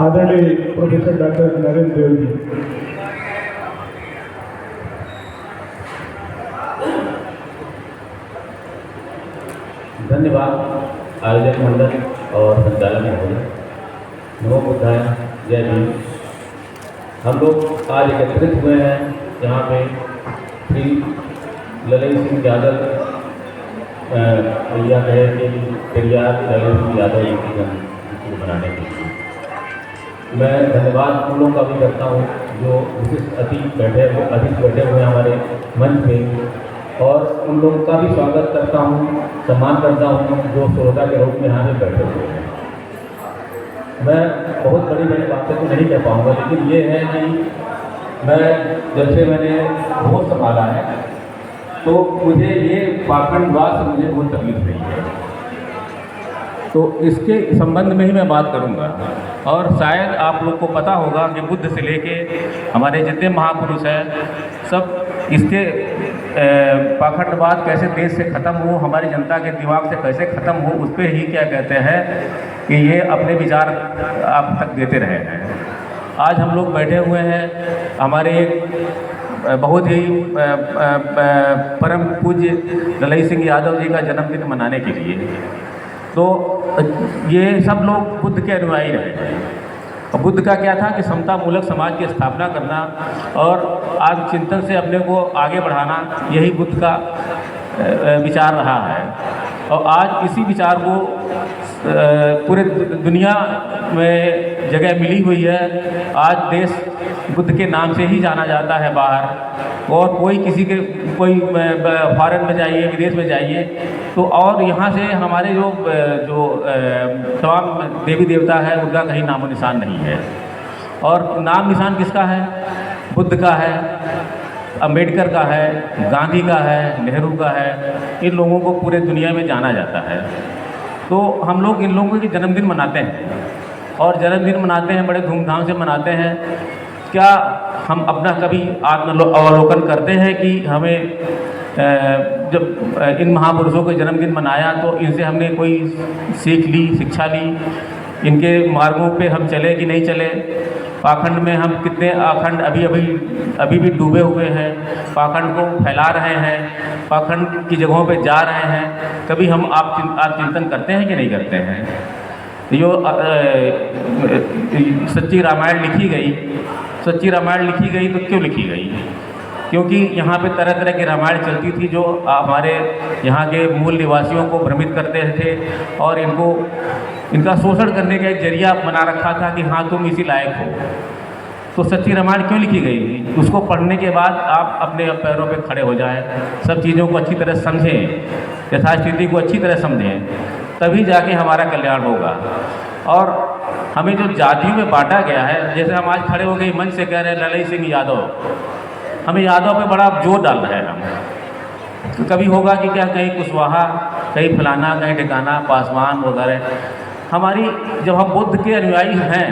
आदरणीय professor doctor Narendra Dev ji. धन्यवाद आयोजक मंडल और संचालक महोदय। नमो बुद्धाय, जय भीम। हम लोग आज एकत्रित हुए हैं यहाँ पे श्री ललित सिंह यादव भैया कहे कि पेरियार ललित सिंह यादव जी की जन्मतिथि मनाने के लिए मैं धन्यवाद उन लोगों का भी करता हूँ जो विशिष्ट अतिथि बैठे हुए हमारे मंच पे, और उन लोगों का भी स्वागत करता हूँ, सम्मान करता हूँ जो श्रोता के रूप में यहाँ पे बैठे हुए हैं। मैं बहुत बड़ी बातें तो नहीं कह पाऊँगा, लेकिन ये है कि मैं जब से मैंने होश संभाला है तो मुझे ये पाखंडवाद से मुझे बहुत तकलीफ रही है, तो इसके संबंध में ही मैं बात करूंगा। और शायद आप लोग को पता होगा कि बुद्ध से लेके हमारे जितने महापुरुष हैं सब इसके पाखंडवाद कैसे देश से ख़त्म हो, हमारी जनता के दिमाग से कैसे ख़त्म हो, उस पर ही क्या कहते हैं कि ये अपने विचार आप तक देते रहे हैं। आज हम लोग बैठे हुए हैं हमारे बहुत ही परम पूज्य ललित सिंह यादव जी का जन्मदिन मनाने के लिए। तो ये सब लोग बुद्ध के अनुयायी रहे हैं, और बुद्ध का क्या था कि समता मूलक समाज की स्थापना करना और आत्म चिंतन से अपने को आगे बढ़ाना, यही बुद्ध का विचार रहा है। और आज इसी विचार को पूरे दुनिया में जगह मिली हुई है। आज देश बुद्ध के नाम से ही जाना जाता है बाहर, और कोई फॉरेन में जाइए, विदेश में जाइए तो, और यहाँ से हमारे जो तमाम देवी देवता है उनका कहीं नामो निशान नहीं है। और नाम निशान किसका है? बुद्ध का है, अम्बेडकर का है, गांधी का है, नेहरू का है। इन लोगों को पूरे दुनिया में जाना जाता है। तो हम लोग इन लोगों के जन्मदिन मनाते हैं, और जन्मदिन मनाते हैं बड़े धूमधाम से मनाते हैं। क्या हम अपना कभी आत्मावलोकन करते हैं कि हमें जब इन महापुरुषों के जन्मदिन मनाया तो इनसे हमने कोई सीख ली, शिक्षा ली, इनके मार्गों पे हम चले कि नहीं चले? पाखंड में हम कितने आखंड अभी भी डूबे हुए हैं, पाखंड को फैला रहे हैं, पाखंड की जगहों पे जा रहे हैं। कभी हम आप चिंतन करते हैं कि नहीं करते हैं? जो सच्ची रामायण लिखी गई तो क्यों लिखी गई? क्योंकि यहाँ पे तरह तरह की रामायण चलती थी जो हमारे यहाँ के मूल निवासियों को भ्रमित करते थे, और इनका शोषण करने का एक जरिया बना रखा था कि हाँ तुम इसी लायक हो। तो सच्ची रामायण क्यों लिखी गई थी? उसको पढ़ने के बाद आप अपने पैरों पे खड़े हो जाएं, सब चीज़ों को अच्छी तरह समझें, यथास्थिति को अच्छी तरह समझें, तभी जाके हमारा कल्याण होगा। और हमें जो जातियों में बांटा गया है, जैसे हम आज खड़े हो गए मंच से कह रहे हैं ललित सिंह यादव, हमें यादव पे बड़ा जोर डाल रहे हैं हम। तो कभी होगा कि क्या कहीं कुशवाहा, कहीं फलाना, कहीं ठिकाना, पासवान वगैरह। हमारी जब हम बुद्ध के अनुयायी हैं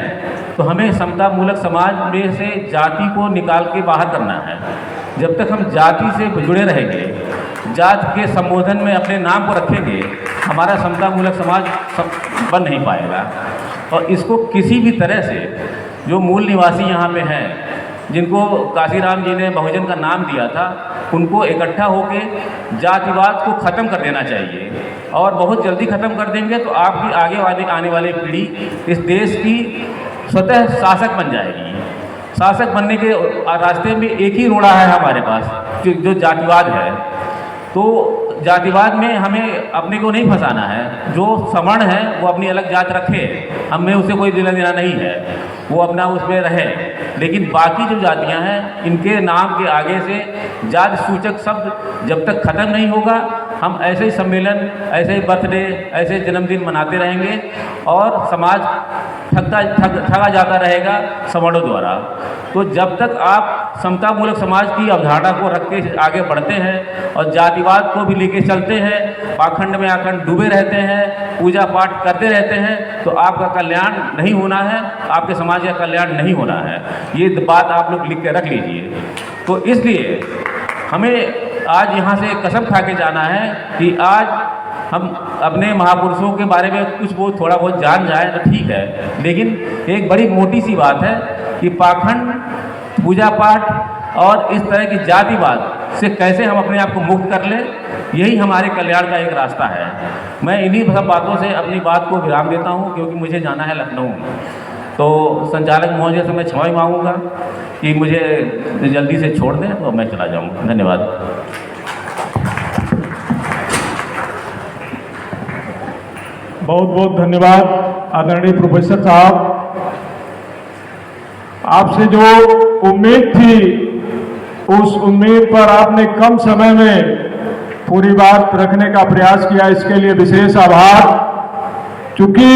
तो हमें समता मूलक समाज में से जाति को निकाल के बाहर करना है। जब तक हम जाति से जुड़े रहेंगे, जात के संबोधन में अपने नाम को रखेंगे, हमारा समता मूलक समाज बन नहीं पाएगा। और इसको किसी भी तरह से जो मूल निवासी यहाँ पे हैं, जिनको काशीराम जी ने बहुजन का नाम दिया था, उनको इकट्ठा होके जातिवाद को ख़त्म कर देना चाहिए। और बहुत जल्दी ख़त्म कर देंगे तो आपकी आने वाली पीढ़ी इस देश की स्वतः शासक बन जाएगी। शासक बनने के रास्ते में एक ही रोड़ा है हमारे पास, जो जातिवाद है। तो जातिवाद में हमें अपने को नहीं फंसाना है। जो सवर्ण है वो अपनी अलग जात रखे, हमें उसे कोई लेना देना नहीं है, वो अपना उसमें रहे। लेकिन बाकी जो जातियां हैं, इनके नाम के आगे से जाति सूचक शब्द जब तक ख़त्म नहीं होगा, हम ऐसे ही सम्मेलन, ऐसे ही बर्थडे, ऐसे जन्मदिन मनाते रहेंगे, और समाज ठगा जाता रहेगा सवर्णों द्वारा। तो जब तक आप समता मूलक समाज की अवधारणा को रख के आगे बढ़ते हैं और जातिवाद को भी लेके चलते हैं, पाखंड में आकर डूबे रहते हैं, पूजा पाठ करते रहते हैं, तो आपका कल्याण नहीं होना है, आपके समाज का कल्याण नहीं होना है। ये बात आप लोग लिख के रख लीजिए। तो इसलिए हमें आज यहाँ से कसम खा के जाना है कि आज हम अपने महापुरुषों के बारे में कुछ वो थोड़ा बहुत जान जाए तो ठीक है, लेकिन एक बड़ी मोटी सी बात है कि पाखंड, पूजा पाठ और इस तरह की जातिवाद से कैसे हम अपने आप को मुक्त कर लें, यही हमारे कल्याण का एक रास्ता है। मैं इन्हीं सब बातों से अपनी बात को विराम देता हूँ, क्योंकि मुझे जाना है लखनऊ। तो संचालक महोदय से मैं क्षमा मांगूंगा कि मुझे जल्दी से छोड़ दें, तो मैं चला जाऊँगा। धन्यवाद। बहुत बहुत धन्यवाद आदरणीय प्रोफेसर साहब। आपसे जो उम्मीद थी, उस उम्मीद पर आपने कम समय में पूरी बात रखने का प्रयास किया, इसके लिए विशेष आभार। चूंकि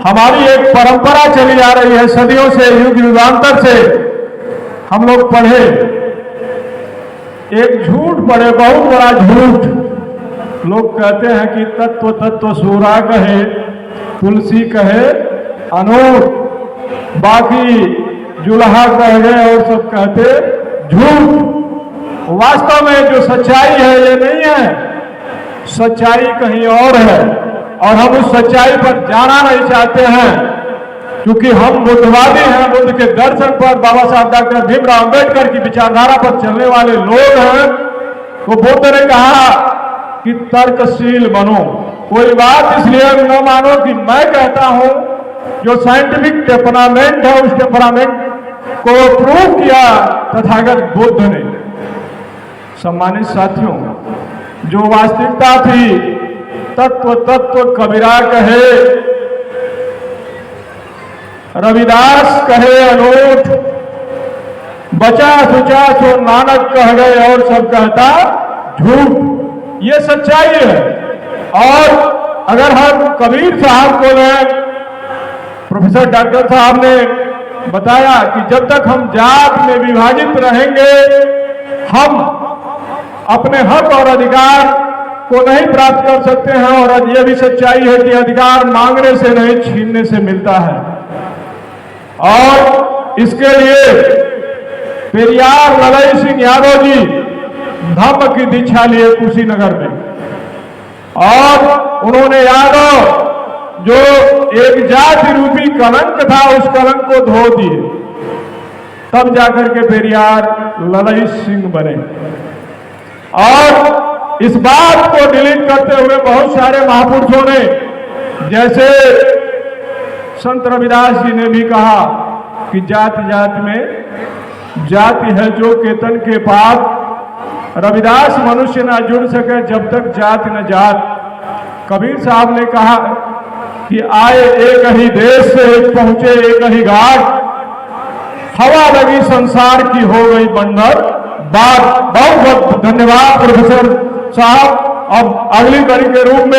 हमारी एक परंपरा चली आ रही है सदियों से, युग युगांतर से हम लोग पढ़े, एक झूठ पढ़े, बहुत बड़ा झूठ। लोग कहते हैं कि तत्व तत्व सूरा कहे, तुलसी कहे अनूठ, बाकी जुल्हा कह गए और सब कहते झूठ। वास्तव में जो सच्चाई है ये नहीं है, सच्चाई कहीं और है, और हम उस सच्चाई पर जाना नहीं चाहते हैं, क्योंकि हम बुद्धवादी हैं। बुद्ध के दर्शन पर, बाबा साहब डॉक्टर भीमराव अंबेडकर की विचारधारा पर चलने वाले लोग हैं। तो बुद्ध ने कहा कि तर्कशील बनो, कोई बात इसलिए न मानो कि मैं कहता हूं। जो साइंटिफिक टेम्परामेंट है, उस टेम्परामेंट को प्रूव किया तथागत बुद्ध ने। सम्मानित साथियों, जो वास्तविकता थी, तत्व तत्व कबीरा कहे, रविदास कहे अनूठ, बचा सुचा सो नानक कह गए और सब कहता झूठ। ये सच्चाई है। और अगर हम कबीर साहब को लें, प्रोफेसर डॉक्टर साहब ने बताया कि जब तक हम जात में विभाजित रहेंगे, हम अपने हक और अधिकार को नहीं प्राप्त कर सकते हैं। और यह भी सच्चाई है कि अधिकार मांगने से नहीं, छीनने से मिलता है। और इसके लिए पेरियार ललई सिंह यादव जी धम्म की दीक्षा लिए कुशीनगर में, और उन्होंने यादव जो एक जाति रूपी कलंक था, उस कलंक को धो दिए, तब जाकर के पेरियार ललई सिंह बने। और इस बात को डिलीट करते हुए बहुत सारे महापुरुषों ने, जैसे संत रविदास जी ने भी कहा कि जाति जाति में जाति है जो केतन के पात, रविदास मनुष्य न जुड़ सके जब तक जाति न जात। कबीर साहब ने कहा कि आए एक ही देश से पहुंचे एक ही घाट, हवा लगी संसार की हो गई बंदर बात। बहुत बहुत धन्यवाद प्रोफेसर साहब। अब अगली कड़ी के रूप में